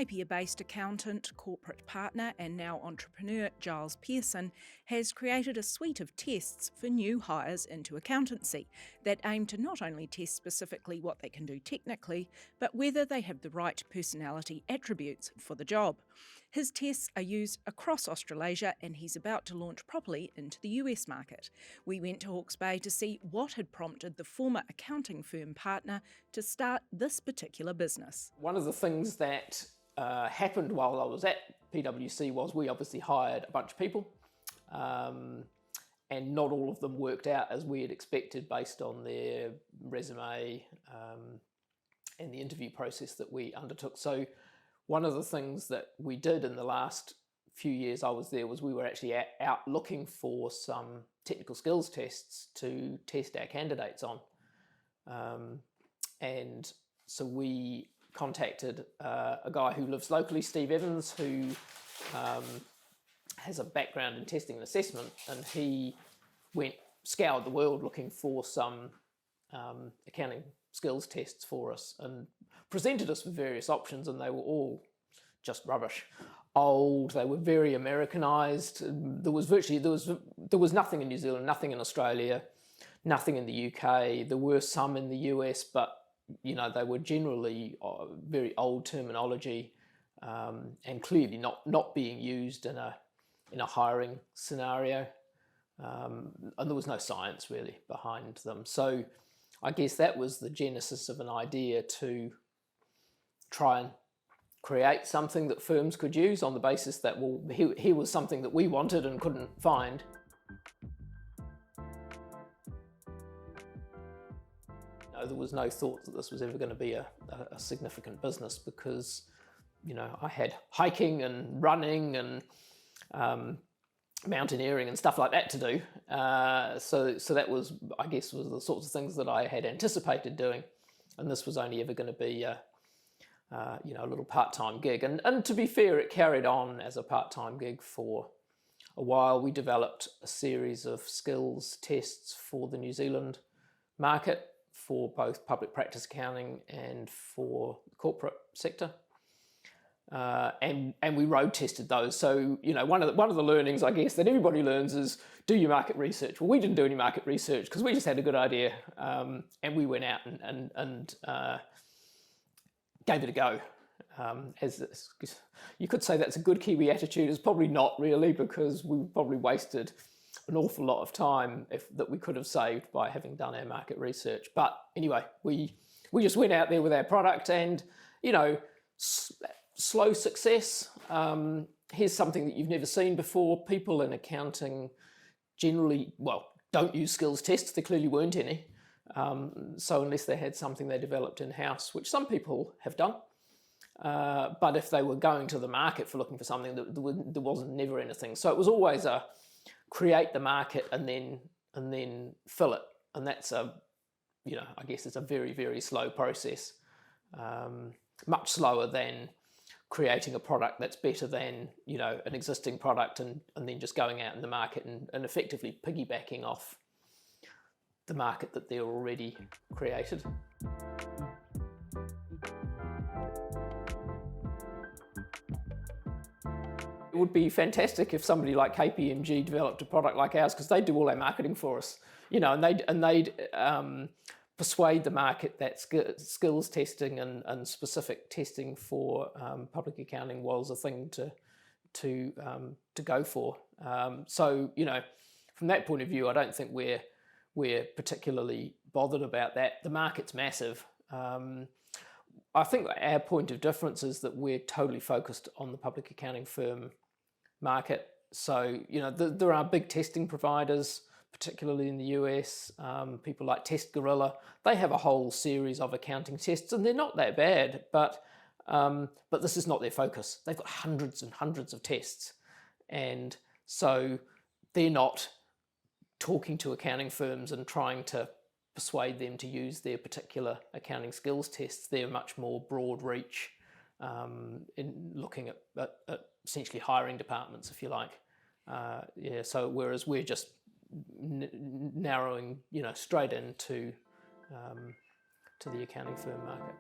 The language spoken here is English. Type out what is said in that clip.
Napier-based accountant, corporate partner and now entrepreneur Giles has created a suite of tests for new hires into accountancy that aim to not only test specifically what they can do technically, but whether they have the right personality attributes for the job. His tests are used across Australasia and he's about to launch properly into the US market. We went to Hawke's Bay to see what had prompted the former accounting firm partner to start this particular business. One of the things that happened while I was at PwC was we obviously hired a bunch of people and not all of them worked out as we had expected based on their resume and the interview process that we undertook. So one of the things that we did in the last few years I was there was we were actually out looking for some technical skills tests to test our candidates on. And so we contacted a guy who lives locally, Steve Evans, who has a background in testing and assessment, and he scoured the world looking for some accounting skills tests for us and presented us with various options, and they were all just rubbish. Old, they were very Americanized. There was nothing in New Zealand, nothing in Australia, nothing in the UK. There were some in the US, but you know, they were generally very old terminology and clearly not being used in a hiring scenario. And there was no science really behind them. So I guess that was the genesis of an idea to try and create something that firms could use on the basis that, well, here was something that we wanted and couldn't find. No, there was no thought that this was ever going to be a significant business because, you know, I had hiking and running and mountaineering and stuff like that to do. So that was, I guess, was the sorts of things that I had anticipated doing. And this was only ever going to be a little part-time gig. And to be fair, it carried on as a part-time gig for a while. We developed a series of skills tests for the New Zealand market for both public practice accounting and for the corporate sector. And we road tested those. So, you know, one of the learnings, I guess, that everybody learns is do your market research. Well, we didn't do any market research because we just had a good idea, and we went out and gave it a go. You could say that's a good Kiwi attitude. It's probably not really, because we probably wasted an awful lot of time that we could have saved by having done our market research. But anyway, we just went out there with our product and, you know, slow success. Here's something that you've never seen before. People in accounting generally, well, don't use skills tests. There clearly weren't any. So unless they had something they developed in-house, which some people have done, but if they were going to the market for looking for something, there wasn't never anything. So it was always a create the market and then fill it. And that's I guess it's a very, very slow process, much slower than creating a product that's better than, you know, an existing product and then just going out in the market and effectively piggybacking off the market that they're already created. It would be fantastic if somebody like KPMG developed a product like ours, because they do all our marketing for us, you know, and they'd persuade the market that skills testing and specific testing for public accounting was a thing to go for. So, you know, from that point of view, I don't think we're particularly bothered about that. The market's massive. I think our point of difference is that we're totally focused on the public accounting firm market. So, you know, there are big testing providers, particularly in the US, people like Test Gorilla. They have a whole series of accounting tests and they're not that bad, but this is not their focus. They've got hundreds and hundreds of tests. And so they're not talking to accounting firms and trying to persuade them to use their particular accounting skills tests. They're much more broad reach in looking at essentially hiring departments, if you like. So whereas we're just narrowing, you know, straight into to the accounting firm market.